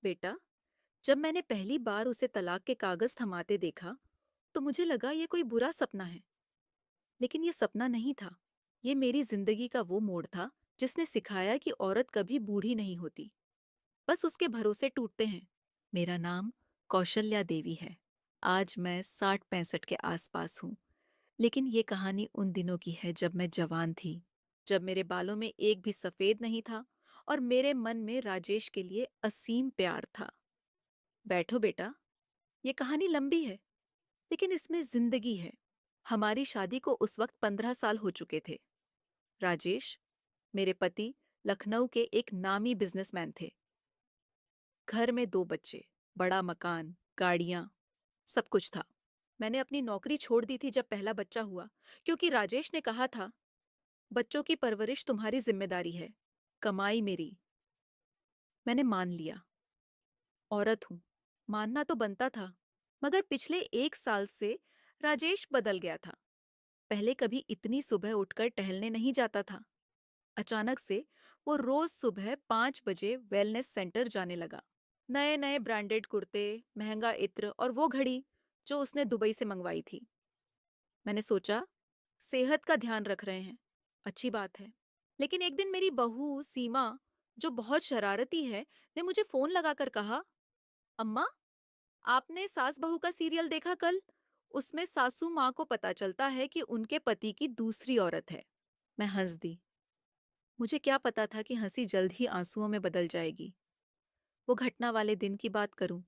बेटा, जब मैंने पहली बार उसे तलाक के कागज थमाते देखा तो मुझे लगा ये कोई बुरा सपना है। लेकिन ये सपना नहीं था। ये मेरी जिंदगी का वो मोड़ था जिसने सिखाया कि औरत कभी बूढ़ी नहीं होती, बस उसके भरोसे टूटते हैं। मेरा नाम कौशल्या देवी है। आज मैं 60-65 के आसपास हूँ। लेकिन ये कहानी उन दिनों की है जब मैं जवान थी, जब मेरे बालों में एक भी सफेद नहीं था और मेरे मन में राजेश के लिए असीम प्यार था। बैठो बेटा, ये कहानी लंबी है लेकिन इसमें जिंदगी है। हमारी शादी को उस वक्त 15 साल हो चुके थे। राजेश, मेरे पति, लखनऊ के एक नामी बिजनेसमैन थे। घर में 2 बच्चे, बड़ा मकान, गाड़ियां, सब कुछ था। मैंने अपनी नौकरी छोड़ दी थी जब पहला बच्चा हुआ, क्योंकि राजेश ने कहा था, बच्चों की परवरिश तुम्हारी जिम्मेदारी है, कमाई मेरी। मैंने मान लिया। औरत हूं, मानना तो बनता था। मगर पिछले 1 साल से राजेश बदल गया था। पहले कभी इतनी सुबह उठकर टहलने नहीं जाता था। अचानक से वो रोज सुबह 5 बजे वेलनेस सेंटर जाने लगा। नए नए ब्रांडेड कुर्ते, महंगा इत्र और वो घड़ी जो उसने दुबई से मंगवाई थी। मैंने सोचा, सेहत का ध्यान रख रहे हैं, अच्छी बात है। लेकिन एक दिन मेरी बहू सीमा, जो बहुत शरारती है, ने मुझे फोन लगाकर कहा, अम्मा, आपने सास बहू का सीरियल देखा कल? उसमें सासू माँ को पता चलता है कि उनके पति की दूसरी औरत है। मैं हंस दी। मुझे क्या पता था कि हंसी जल्द ही आंसुओं में बदल जाएगी। वो घटना वाले दिन की बात करूं।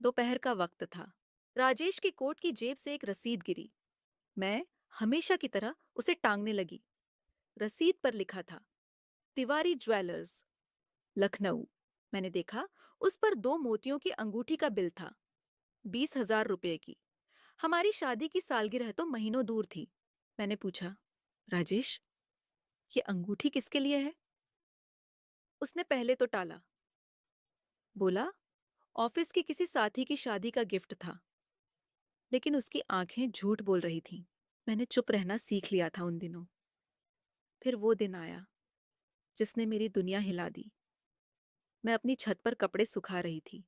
दोपहर का वक्त था। राजेश की कोट की जेब से एक रसीद गिरी। मैं हमेशा की तरह उसे टांगने लगी। रसीद पर लिखा था, तिवारी ज्वेलर्स, लखनऊ। मैंने देखा, उस पर 2 मोतियों की अंगूठी का बिल था, 20,000 रुपये की। हमारी शादी की सालगिरह तो महीनों दूर थी। मैंने पूछा, राजेश, ये अंगूठी किसके लिए है? उसने पहले तो टाला। बोला, ऑफिस की किसी साथी की शादी का गिफ्ट था। लेकिन उसकी आंखें झूठ बोल रही थीं। मैंने चुप रहना सीख लिया था उन दिनों। फिर वो दिन आया जिसने मेरी दुनिया हिला दी। मैं अपनी छत पर कपड़े सुखा रही थी।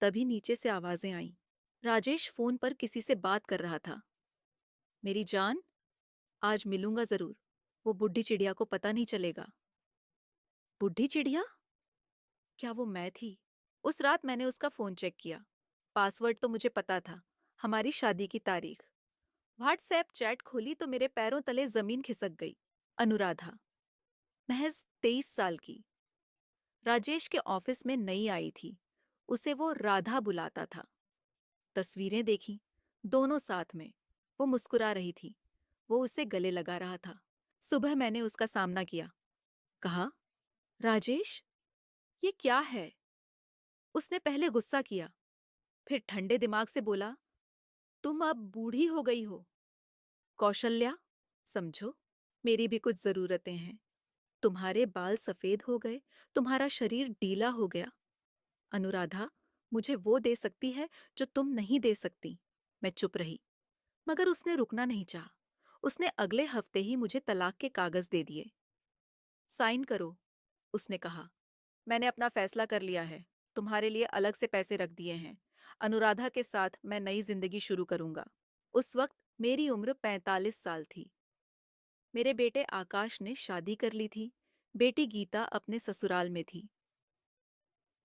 तभी नीचे से आवाजें आईं। राजेश फोन पर किसी से बात कर रहा था। मेरी जान, आज मिलूंगा जरूर। वो बुढ़ी चिड़िया को पता नहीं चलेगा। बुढ़ी चिड़िया? क्या वो मैं थी? उस रात मैंने उसका फोन चेक किया। पासवर्ड तो मुझे पता था, हमारी शादी की तारीख। व्हाट्सएप चैट खोली तो मेरे पैरों तले जमीन खिसक गई। अनुराधा, महज 23 साल की। राजेश के ऑफिस में नई आई थी। उसे वो राधा बुलाता था। तस्वीरें देखी, दोनों साथ में। वो मुस्कुरा रही थी। वो उसे गले लगा रहा था। सुबह मैंने उसका सामना किया। कहा, राजेश, ये क्या है? उसने पहले गुस्सा किया, फिर ठंडे दिमाग से बोला, तुम अब बूढ़ी हो गई हो। कौशल्या, समझो, मेरी भी कुछ जरूरतें हैं। तुम्हारे बाल सफेद हो गए, तुम्हारा शरीर ढीला हो गया। अनुराधा मुझे वो दे सकती है जो तुम नहीं दे सकती। मैं चुप रही, मगर उसने रुकना नहीं चाहा। उसने अगले हफ्ते ही मुझे तलाक के कागज दे दिए। साइन करो, उसने कहा। मैंने अपना फैसला कर लिया है। तुम्हारे लिए अलग से पैसे रख दिए हैं। अनुराधा के साथ मैं नई जिंदगी शुरू करूंगा। उस वक्त मेरी उम्र 45 साल थी। मेरे बेटे आकाश ने शादी कर ली थी। बेटी गीता अपने ससुराल में थी।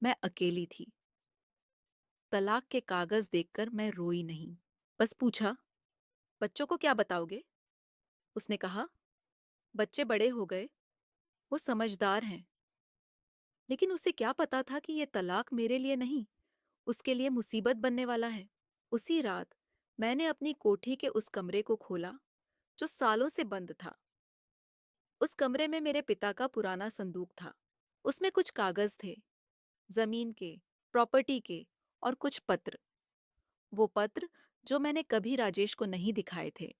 मैं अकेली थी। तलाक के कागज देखकर मैं रोई नहीं, बस पूछा, बच्चों को क्या बताओगे? उसने कहा, बच्चे बड़े हो गए, वो समझदार हैं। लेकिन उसे क्या पता था कि ये तलाक मेरे लिए नहीं, उसके लिए मुसीबत बनने वाला है। उसी रात मैंने अपनी कोठी के उस कमरे को खोला जो सालों से बंद था। उस कमरे में मेरे पिता का पुराना संदूक था। उसमें कुछ कागज थे, जमीन के, प्रॉपर्टी के और कुछ पत्र। वो पत्र जो मैंने कभी राजेश को नहीं दिखाए थे,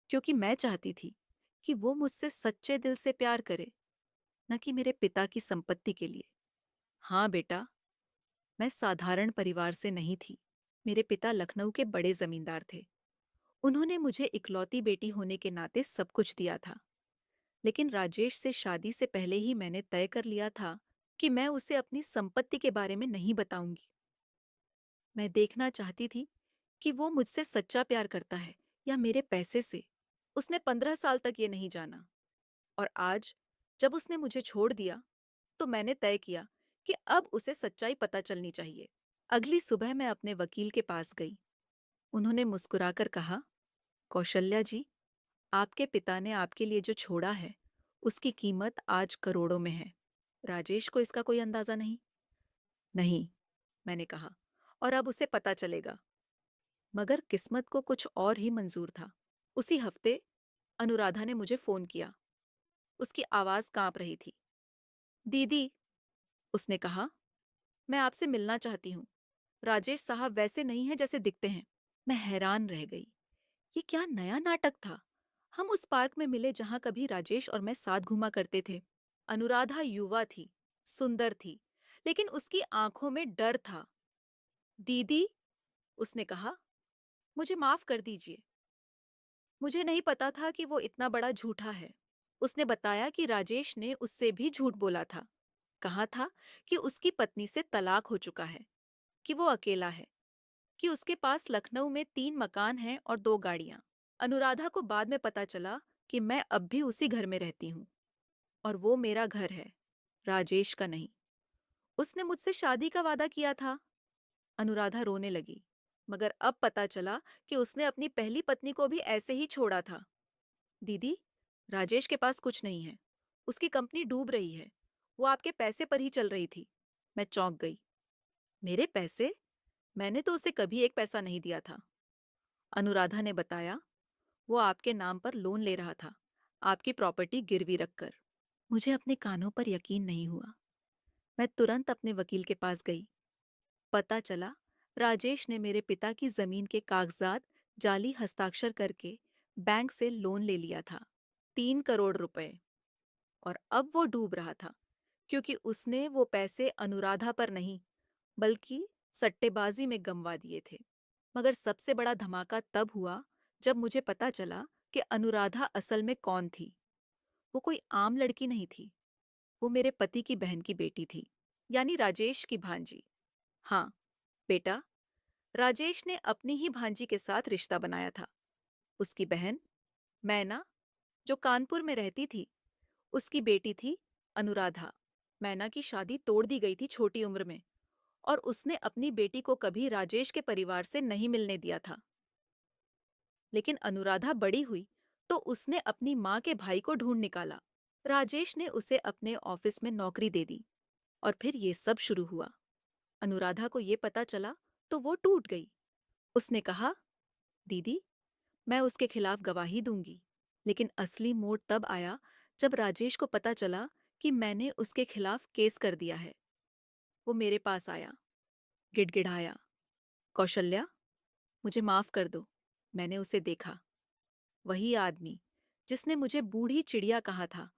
क्योंकि मैं चाहती थी कि वो मुझसे सच्चे दिल से प्यार करे, न कि मेरे पिता की संपत्ति के लिए। हाँ बेटा, मैं साधारण परिवार से नहीं थी। मेरे पिता लखनऊ के बड़े जमींदार थे। उन्होंने मुझे इकलौती बेटी होने के नाते सब कुछ दिया था। लेकिन राजेश से शादी से पहले ही मैंने तय कर लिया था कि मैं उसे अपनी संपत्ति के बारे में नहीं बताऊंगी। मैं देखना चाहती थी कि वो मुझसे सच्चा प्यार करता है या मेरे पैसे से। उसने 15 साल तक ये नहीं जाना। और आज जब उसने मुझे छोड़ दिया तो मैंने तय किया कि अब उसे सच्चाई पता चलनी चाहिए। अगली सुबह मैं अपने वकील के पास गई। उन्होंने मुस्कुराकर कहा, कौशल्या जी, आपके पिता ने आपके लिए जो छोड़ा है उसकी कीमत आज करोड़ों में है। राजेश को इसका कोई अंदाजा नहीं। नहीं, मैंने कहा, और अब उसे पता चलेगा। मगर किस्मत को कुछ और ही मंजूर था। उसी हफ्ते अनुराधा ने मुझे फोन किया। उसकी आवाज कांप रही थी। दीदी, उसने कहा, मैं आपसे मिलना चाहती हूँ। राजेश साहब वैसे नहीं हैं जैसे दिखते हैं। मैं हैरान रह गई। ये क्या नया नाटक था? हम उस पार्क में मिले जहां कभी राजेश और मैं साथ घूमा करते थे। अनुराधा युवा थी, सुंदर थी, लेकिन उसकी आंखों में डर था। दीदी, उसने कहा, मुझे माफ कर दीजिए। मुझे नहीं पता था कि वो इतना बड़ा झूठा है। उसने बताया कि राजेश ने उससे भी झूठ बोला था। कहा था कि उसकी पत्नी से तलाक हो चुका है, कि वो अकेला है, कि उसके पास लखनऊ में 3 मकान हैं और 2 गाड़ियां। अनुराधा को बाद में पता चला कि मैं अब भी उसी घर में रहती हूँ और वो मेरा घर है, राजेश का नहीं। उसने मुझसे शादी का वादा किया था। अनुराधा रोने लगी। मगर अब पता चला कि उसने अपनी पहली पत्नी को भी ऐसे ही छोड़ा था। दीदी, राजेश के पास कुछ नहीं है। उसकी कंपनी डूब रही है। वो आपके पैसे पर ही चल रही थी। मैं चौंक गई। मेरे पैसे? मैंने तो उसे कभी एक पैसा नहीं दिया था। अनुराधा ने बताया, वो आपके नाम पर लोन ले रहा था, आपकी प्रॉपर्टी गिरवी रखकर। मुझे अपने कानों पर यकीन नहीं हुआ। मैं तुरंत अपने वकील के पास गई। पता चला राजेश ने मेरे पिता की जमीन के कागजात जाली हस्ताक्षर करके बैंक से लोन ले लिया था, 3 करोड़ रुपए। और अब वो डूब रहा था क्योंकि उसने वो पैसे अनुराधा पर नहीं बल्कि सट्टेबाजी में गंवा दिए थे। मगर सबसे बड़ा धमाका तब हुआ जब मुझे पता चला कि अनुराधा असल में कौन थी। वो कोई आम लड़की नहीं थी। वो मेरे पति की बहन की बेटी थी, यानी राजेश की भांजी। हाँ बेटा, राजेश ने अपनी ही भांजी के साथ रिश्ता बनाया था। उसकी बहन मैना, जो कानपुर में रहती थी, उसकी बेटी थी अनुराधा। मैना की शादी तोड़ दी गई थी छोटी उम्र में, और उसने अपनी बेटी को कभी राजेश के परिवार से नहीं मिलने दिया था। लेकिन अनुराधा बड़ी हुई तो उसने अपनी माँ के भाई को ढूंढ निकाला। राजेश ने उसे अपने ऑफिस में नौकरी दे दी और फिर ये सब शुरू हुआ। अनुराधा को ये पता चला तो वो टूट गई। उसने कहा, दीदी, मैं उसके खिलाफ गवाही दूंगी। लेकिन असली मोड़ तब आया जब राजेश को पता चला कि मैंने उसके खिलाफ केस कर दिया है। वो मेरे पास आया, गिड़गिड़ाया, कौशल्या, मुझे माफ कर दो। मैंने उसे देखा। वही आदमी जिसने मुझे बूढ़ी चिड़िया कहा था,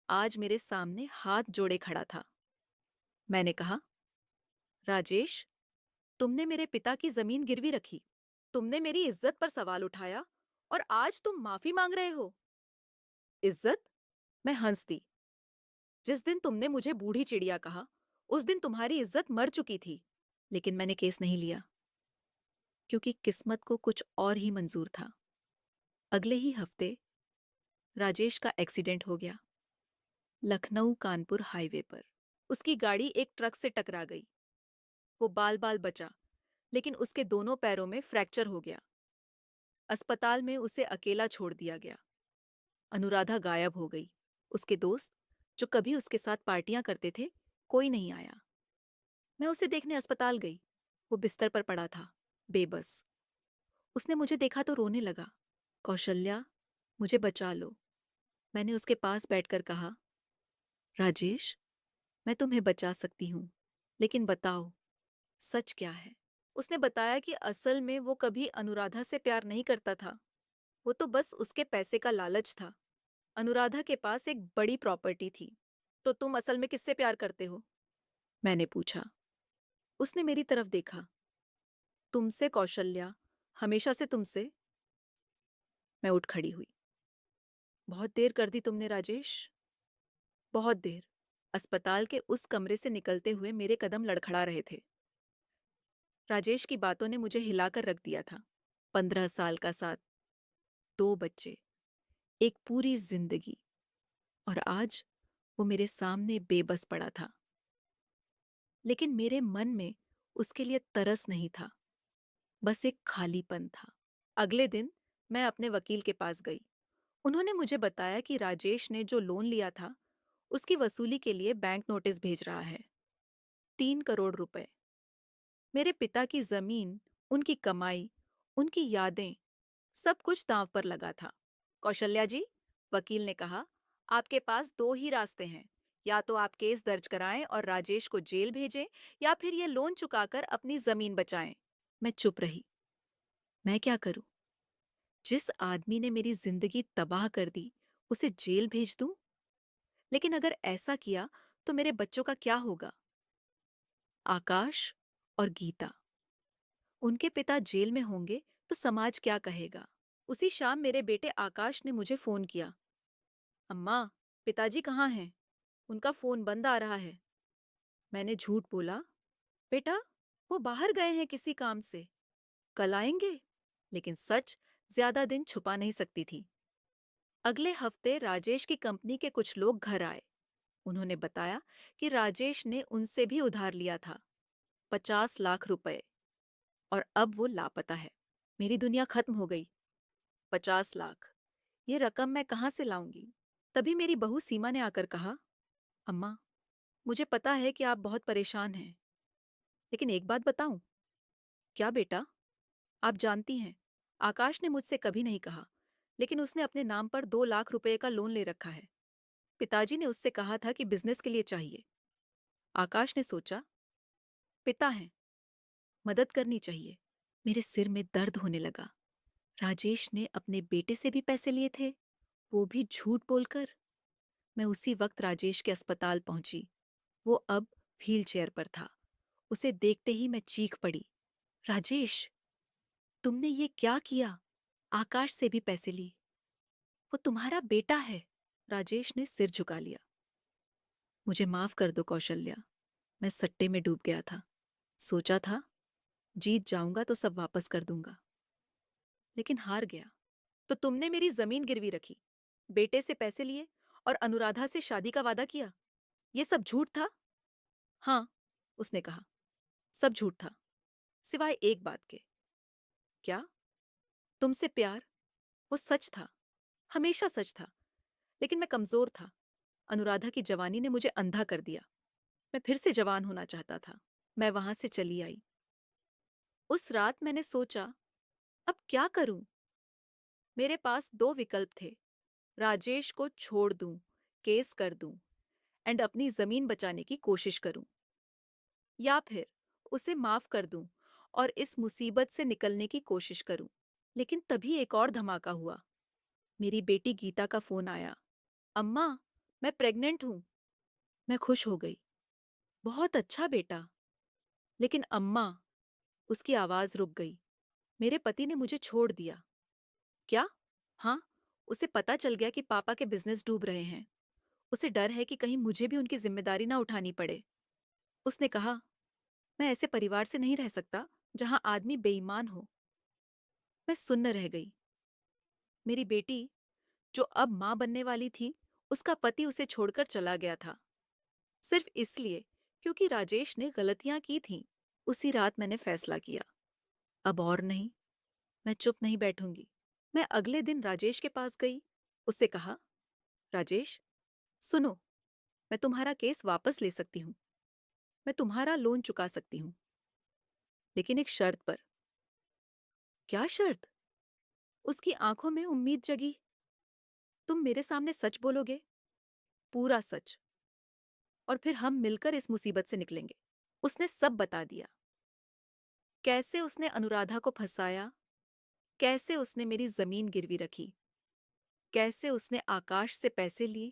आज मेरे सामने हाथ जोड़े खड़ा था। मैंने कहा, राजेश, तुमने मेरे पिता की जमीन गिरवी रखी, तुमने मेरी इज्जत पर सवाल उठाया, और आज तुम माफी मांग रहे हो। इज्जत? मैं हंस दी। जिस दिन तुमने मुझे बूढ़ी चिड़िया कहा, उस दिन तुम्हारी इज्जत मर चुकी थी। लेकिन मैंने केस नहीं लिया क्योंकि किस्मत को कुछ और ही मंजूर था। अगले ही हफ्ते राजेश का एक्सीडेंट हो गया, लखनऊ कानपुर हाईवे पर। उसकी गाड़ी एक ट्रक से टकरा गई। वो बाल बाल बचा, लेकिन उसके दोनों पैरों में फ्रैक्चर हो गया। अस्पताल में उसे अकेला छोड़ दिया गया। अनुराधा गायब हो गई। उसके दोस्त, जो कभी उसके साथ पार्टियां करते थे, कोई नहीं आया। मैं उसे देखने अस्पताल गई। वो बिस्तर पर पड़ा था, बेबस। उसने मुझे देखा तो रोने लगा। कौशल्या, मुझे बचा लो। मैंने उसके पास बैठकर कहा, राजेश, मैं तुम्हें बचा सकती हूँ, लेकिन बताओ, सच क्या है? उसने बताया कि असल में वो कभी अनुराधा से प्यार नहीं करता था। वो तो बस उसके पैसे का लालच था। अनुराधा के पास एक बड़ी प्रॉपर्टी थी। तो तुम असल में किससे प्यार करते हो? मैंने पूछा। उसने मेरी तरफ देखा। तुमसे कौशल्या, हमेशा से तुमसे। मैं उठ खड़ी हुई। बहुत देर कर दी तुमने राजेश, बहुत देर। अस्पताल के उस कमरे से निकलते हुए मेरे कदम लड़खड़ा रहे थे। राजेश की बातों ने मुझे हिलाकर रख दिया था। 15 साल का साथ, 2 बच्चे, एक पूरी जिंदगी, और आज वो मेरे सामने बेबस पड़ा था। लेकिन मेरे मन में उसके लिए तरस नहीं था, बस एक खालीपन था। अगले दिन मैं अपने वकील के पास गई। उन्होंने मुझे बताया कि राजेश ने जो लोन लिया था, उसकी वसूली के लिए बैंक नोटिस भेज रहा है। 3 करोड़ रुपए। मेरे पिता की जमीन, उनकी कमाई, उनकी यादें, सब कुछ दांव पर लगा था। कौशल्या जी, वकील ने कहा, आपके पास दो ही रास्ते हैं। या तो आप केस दर्ज कराएं और राजेश को जेल भेजें, या फिर ये लोन चुकाकर अपनी जमीन बचाएं। मैं चुप रही। मैं क्या करूं? जिस आदमी ने मेरी जिंदगी तबाह कर दी, उसे जेल भेज दूं? लेकिन अगर ऐसा किया तो मेरे बच्चों का क्या होगा? आकाश और गीता, उनके पिता जेल में होंगे तो समाज क्या कहेगा? उसी शाम मेरे बेटे आकाश ने मुझे फोन किया। अम्मा, पिताजी कहाँ हैं? उनका फोन बंद आ रहा है। मैंने झूठ बोला। बेटा, वो बाहर गए हैं किसी काम से, कल आएंगे। लेकिन सच ज्यादा दिन छुपा नहीं सकती थी। अगले हफ्ते राजेश की कंपनी के कुछ लोग घर आए। उन्होंने बताया कि राजेश ने उनसे भी उधार लिया था, 50 लाख रुपए, और अब वो लापता है। मेरी दुनिया खत्म हो गई। 50 लाख, ये रकम मैं कहाँ से लाऊंगी? तभी मेरी बहू सीमा ने आकर कहा, अम्मा, मुझे पता है कि आप बहुत परेशान हैं, लेकिन एक बात बताऊं? क्या बेटा? आप जानती हैं, आकाश ने मुझसे कभी नहीं कहा, लेकिन उसने अपने नाम पर 2 लाख रुपए का लोन ले रखा है। पिताजी ने उससे कहा था कि बिजनेस के लिए चाहिए। आकाश ने सोचा, पिता हैं, मदद करनी चाहिए। मेरे सिर में दर्द होने लगा। राजेश ने अपने बेटे से भी पैसे लिए थे, वो भी झूठ बोलकर। मैं उसी वक्त राजेश के अस्पताल पहुंची। वो अब व्हील चेयर पर था। उसे देखते ही मैं चीख पड़ी, राजेश, तुमने ये क्या किया? आकाश से भी पैसे ली। वो तुम्हारा बेटा है। राजेश ने सिर झुका लिया। मुझे माफ कर दो कौशल्या, मैं सट्टे में डूब गया था। सोचा था जीत जाऊंगा तो सब वापस कर दूंगा, लेकिन हार गया। तो तुमने मेरी जमीन गिरवी रखी, बेटे से पैसे लिए और अनुराधा से शादी का वादा किया। ये सब झूठ था? हाँ, उसने कहा, सब झूठ था, सिवाय एक बात के। क्या? तुमसे प्यार? वो सच था, हमेशा सच था, लेकिन मैं कमजोर था। अनुराधा की जवानी ने मुझे अंधा कर दिया। मैं फिर से जवान होना चाहता था। मैं वहां से चली आई। उस रात मैंने सोचा, अब क्या करूं? मेरे पास दो विकल्प थे। राजेश को छोड़ दूं, केस कर दूं, एंड अपनी जमीन बचाने की कोशिश करूं, या फिर उसे माफ कर दूं और इस मुसीबत से निकलने की कोशिश करूं। लेकिन तभी एक और धमाका हुआ। मेरी बेटी गीता का फोन आया। अम्मा, मैं प्रेग्नेंट हूं। मैं खुश हो गई। बहुत अच्छा बेटा। लेकिन अम्मा, उसकी आवाज रुक गई। मेरे पति ने मुझे छोड़ दिया। क्या? हाँ, उसे पता चल गया कि पापा के बिजनेस डूब रहे हैं। उसे डर है कि कहीं मुझे भी उनकी जिम्मेदारी ना उठानी पड़े। उसने कहा, मैं ऐसे परिवार से नहीं रह सकता जहां आदमी बेईमान हो। मैं सुन्न रह गई। मेरी बेटी, जो अब मां बनने वाली थी, उसका पति उसे छोड़कर चला गया था, सिर्फ इसलिए क्योंकि राजेश ने गलतियां की थीं। उसी रात मैंने फैसला किया, अब और नहीं, मैं चुप नहीं बैठूंगी। मैं अगले दिन राजेश के पास गई। उससे कहा, राजेश, सुनो, मैं तुम्हारा केस वापस ले सकती हूँ। मैं तुम्हारा लोन चुका सकती हूँ, लेकिन एक शर्त पर। क्या शर्त? उसकी आंखों में उम्मीद जगी। तुम मेरे सामने सच बोलोगे, पूरा सच, और फिर हम मिलकर इस मुसीबत से निकलेंगे। उसने सब बता दिया। कैसे उसने अनुराधा को फंसाया, कैसे उसने मेरी जमीन गिरवी रखी, कैसे उसने आकाश से पैसे लिए,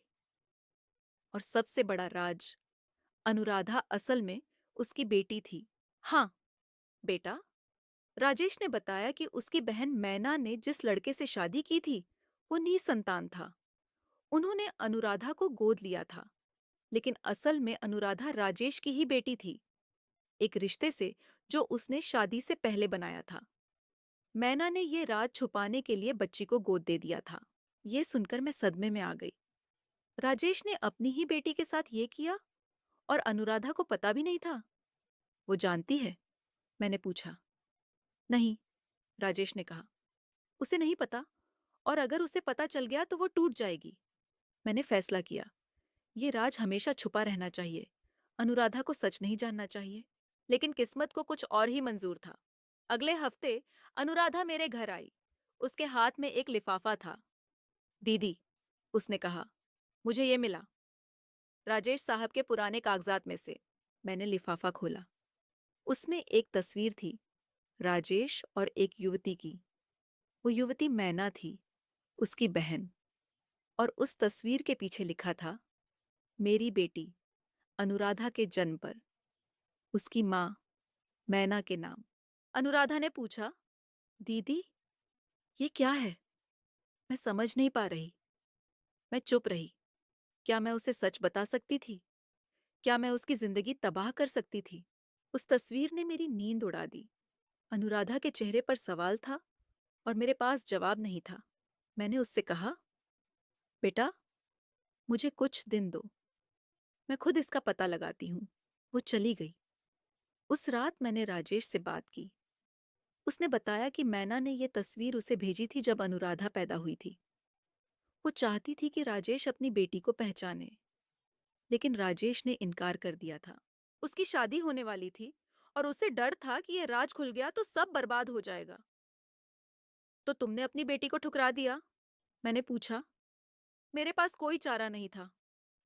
और सबसे बड़ा राज, अनुराधा असल में उसकी बेटी थी। हाँ, बेटा, राजेश ने बताया कि उसकी बहन मैना ने जिस लड़के से शादी की थी, वो निसंतान था। उन्होंने अनुराधा को गोद लिया था। लेकिन असल में अनुराधा राजेश की ही बेटी थी, एक रिश्ते से जो उसने शादी से पहले बनाया था। मैना ने ये राज छुपाने के लिए बच्ची को गोद दे दिया था। ये सुनकर मैं सदमे में आ गई। राजेश ने अपनी ही बेटी के साथ ये किया और अनुराधा को पता भी नहीं था। वो जानती है? मैंने पूछा। नहीं, राजेश ने कहा। उसे नहीं पता, और अगर उसे पता चल गया तो वो टूट जाएगी। मैंने फैसला किया, ये राज हमेशा छुपा रहना चाहिए। अनुराधा को सच नहीं जानना चाहिए। लेकिन किस्मत को कुछ और ही मंजूर था। अगले हफ्ते अनुराधा मेरे घर आई। उसके हाथ में एक लिफाफा था। दीदी, उसने कहा, मुझे ये मिला राजेश साहब के पुराने कागजात में से। मैंने लिफाफा खोला। उसमें एक तस्वीर थी, राजेश और एक युवती की। वो युवती मैना थी, उसकी बहन। और उस तस्वीर के पीछे लिखा था, मेरी बेटी अनुराधा के जन्म पर उसकी माँ मैना के नाम। अनुराधा ने पूछा, दीदी, ये क्या है? मैं समझ नहीं पा रही। मैं चुप रही। क्या मैं उसे सच बता सकती थी? क्या मैं उसकी जिंदगी तबाह कर सकती थी? उस तस्वीर ने मेरी नींद उड़ा दी। अनुराधा के चेहरे पर सवाल था और मेरे पास जवाब नहीं था। मैंने उससे कहा, बेटा, मुझे कुछ दिन दो, मैं खुद इसका पता लगाती हूँ। वो चली गई। उस रात मैंने राजेश से बात की। उसने बताया कि मैना ने ये तस्वीर उसे भेजी थी जब अनुराधा पैदा हुई थी। वो चाहती थी कि राजेश अपनी बेटी को पहचाने, लेकिन राजेश ने इनकार कर दिया था। उसकी शादी होने वाली थी और उसे डर था कि ये राज खुल गया तो सब बर्बाद हो जाएगा। तो तुमने अपनी बेटी को ठुकरा दिया? मैंने पूछा। मेरे पास कोई चारा नहीं था,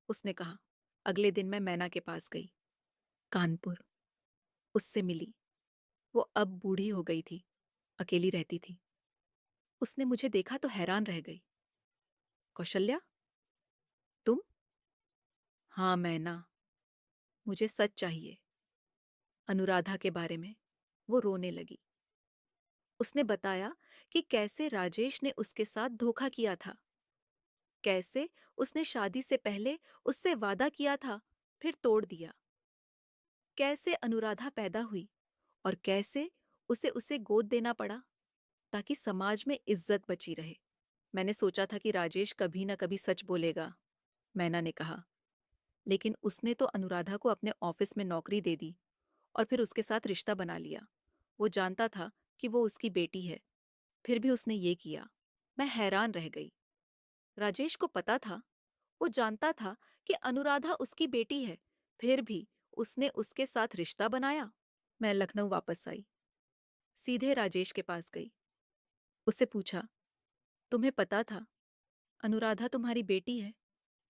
उसने कहा। अगले दिन मैं मैना के पास गई, कानपुर। उससे मिली। वो अब बूढ़ी हो गई थी, अकेली रहती थी। उसने मुझे देखा तो हैरान रह गई। कौशल्या, तुम? हाँ, मैना। मुझे सच चाहिए। अनुराधा के बारे में। वो रोने लगी। उसने बताया कि कैसे राजेश ने उसके साथ धोखा किया था, कैसे उसने शादी से पहले उससे वादा किया था, फिर तोड़ दिया, कैसे अनुराधा पैदा हुई और कैसे उसे उसे गोद देना पड़ा ताकि समाज में इज्जत बची रहे। मैंने सोचा था कि राजेश कभी न कभी सच बोलेगा, मैना ने कहा। लेकिन उसने तो अनुराधा को अपने ऑफिस में नौकरी दे दी और फिर उसके साथ रिश्ता बना लिया। वो जानता था कि वो उसकी बेटी है, फिर भी उसने ये किया। मैं हैरान रह गई। राजेश को पता था, वो जानता था कि अनुराधा उसकी बेटी है, फिर भी उसने उसके साथ रिश्ता बनाया। मैं लखनऊ वापस आई, सीधे राजेश के पास गई। उससे पूछा, तुम्हें पता था अनुराधा तुम्हारी बेटी है?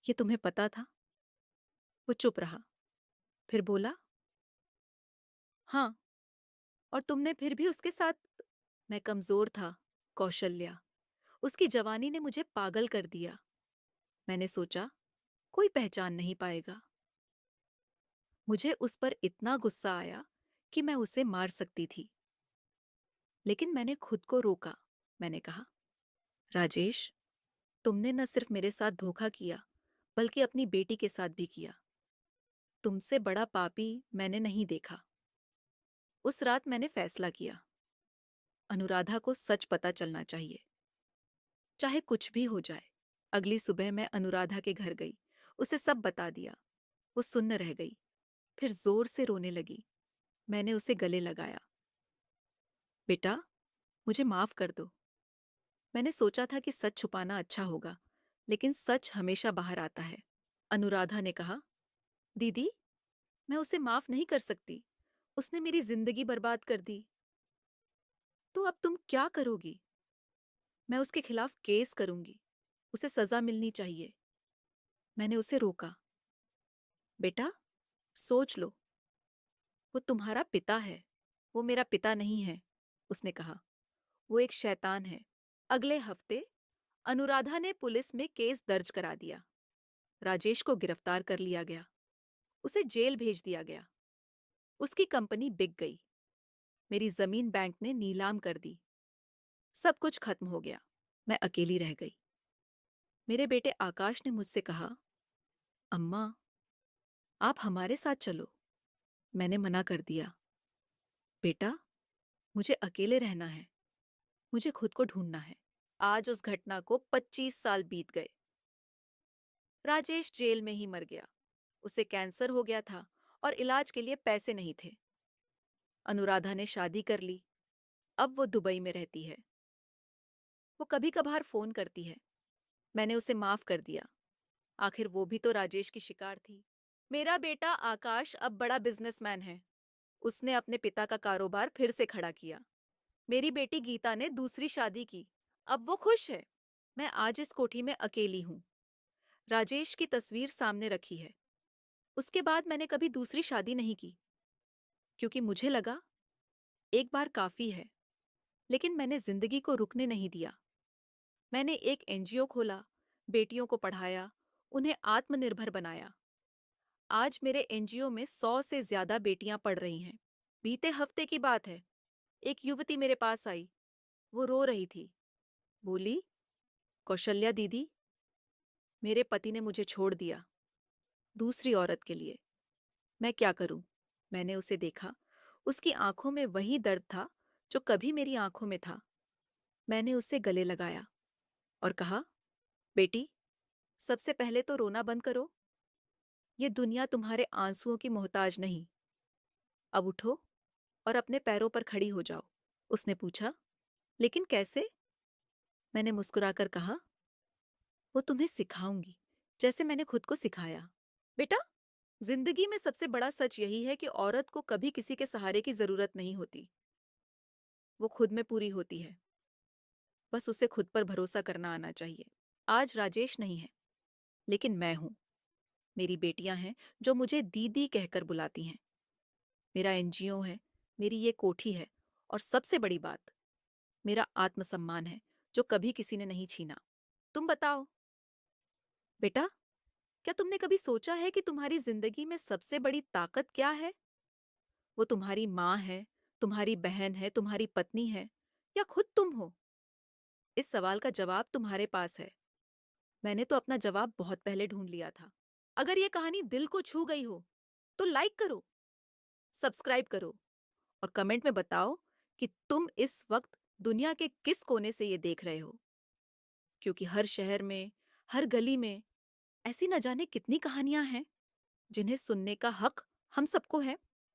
ये तुम्हें पता था? वो चुप रहा, फिर बोला, हाँ। और तुमने फिर भी उसके साथ? मैं कमजोर था, कौशल्या। उसकी जवानी ने मुझे पागल कर दिया। मैंने सोचा, कोई पहचान नहीं पाएगा। मुझे उस पर इतना गुस्सा आया कि मैं उसे मार सकती थी, लेकिन मैंने खुद को रोका। मैंने कहा, राजेश, तुमने न सिर्फ मेरे साथ धोखा किया, बल्कि अपनी बेटी के साथ भी किया। तुमसे बड़ा पापी मैंने नहीं देखा। उस रात मैंने फैसला किया, अनुराधा को सच पता चलना चाहिए, चाहे कुछ भी हो जाए। अगली सुबह मैं अनुराधा के घर गई, उसे सब बता दिया। वो सुन्न रह गई, फिर जोर से रोने लगी। मैंने उसे गले लगाया। बेटा, मुझे माफ कर दो। मैंने सोचा था कि सच छुपाना अच्छा होगा, लेकिन सच हमेशा बाहर आता है। अनुराधा ने कहा, दीदी, मैं उसे माफ नहीं कर सकती। उसने मेरी जिंदगी बर्बाद कर दी। तो अब तुम क्या करोगी? मैं उसके खिलाफ केस करूंगी। उसे सजा मिलनी चाहिए। मैंने उसे रोका। बेटा, सोच लो। वो तुम्हारा पिता है, वो मेरा पिता नहीं है, उसने कहा। वो एक शैतान है। अगले हफ्ते अनुराधा ने पुलिस में केस दर्ज करा दिया। राजेश को गिरफ्तार कर लिया गया। उसे जेल भेज दिया गया। उसकी कंपनी बिक गई। मेरी जमीन बैंक ने नीलाम कर दी। सब कुछ खत्म हो गया। मैं अकेली रह गई। मेरे बेटे आकाश ने मुझसे कहा, अम्मा, आप हमारे साथ चलो। मैंने मना कर दिया। बेटा, मुझे अकेले रहना है। मुझे खुद को ढूंढना है। आज उस घटना को 25 साल बीत गए। राजेश जेल में ही मर गया। उसे कैंसर हो गया था और इलाज के लिए पैसे नहीं थे। अनुराधा ने शादी कर ली। अब वो दुबई में रहती है। वो कभी कभार फोन करती है। मैंने उसे माफ कर दिया। आखिर वो भी तो राजेश की शिकार थी। मेरा बेटा आकाश अब बड़ा बिजनेसमैन है। उसने अपने पिता का कारोबार फिर से खड़ा किया। मेरी बेटी गीता ने दूसरी शादी की। अब वो खुश है। मैं आज इस कोठी में अकेली हूँ। राजेश की तस्वीर सामने रखी है। उसके बाद मैंने कभी दूसरी शादी नहीं की, क्योंकि मुझे लगा एक बार काफी है। लेकिन मैंने जिंदगी को रुकने नहीं दिया। मैंने एक एनजीओ खोला, बेटियों को पढ़ाया, उन्हें आत्मनिर्भर बनाया। आज मेरे एनजीओ में 100 से ज्यादा बेटियां पढ़ रही हैं। बीते हफ्ते की बात है। एक युवती मेरे पास आई। वो रो रही थी। बोली, कौशल्या दीदी, मेरे पति ने मुझे छोड़ दिया दूसरी औरत के लिए। मैं क्या करूं? मैंने उसे देखा। उसकी आंखों में वही दर्द था जो कभी मेरी आंखों में था। मैंने उसे गले लगाया और कहा, बेटी, सबसे पहले तो रोना बंद करो। ये दुनिया तुम्हारे आंसुओं की मोहताज नहीं। अब उठो और अपने पैरों पर खड़ी हो जाओ। उसने पूछा, लेकिन कैसे? मैंने मुस्कुराकर कहा, वो तुम्हें सिखाऊंगी, जैसे मैंने खुद को सिखाया। बेटा, जिंदगी में सबसे बड़ा सच यही है कि औरत को कभी किसी के सहारे की जरूरत नहीं होती। वो खुद में पूरी होती है। बस उसे खुद पर भरोसा करना आना चाहिए। आज राजेश नहीं है, लेकिन मैं हूं। मेरी बेटियां हैं जो मुझे दीदी कहकर बुलाती हैं। मेरा एनजीओ है, मेरी ये कोठी है, और सबसे बड़ी बात, मेरा आत्मसम्मान है, जो कभी किसी ने नहीं छीना। तुम बताओ बेटा, क्या तुमने कभी सोचा है कि तुम्हारी जिंदगी में सबसे बड़ी ताकत क्या है? वो तुम्हारी माँ है, तुम्हारी बहन है, तुम्हारी पत्नी है, या खुद तुम हो? इस सवाल का जवाब तुम्हारे पास है। मैंने तो अपना जवाब बहुत पहले ढूंढ लिया था। अगर ये कहानी दिल को छू गई हो तो लाइक करो, सब्सक्राइब करो, और कमेंट में बताओ कि तुम इस वक्त दुनिया के किस कोने से ये देख रहे हो। क्योंकि हर शहर में, हर गली में ऐसी न जाने कितनी कहानियां हैं जिन्हें सुनने का हक हम सबको है।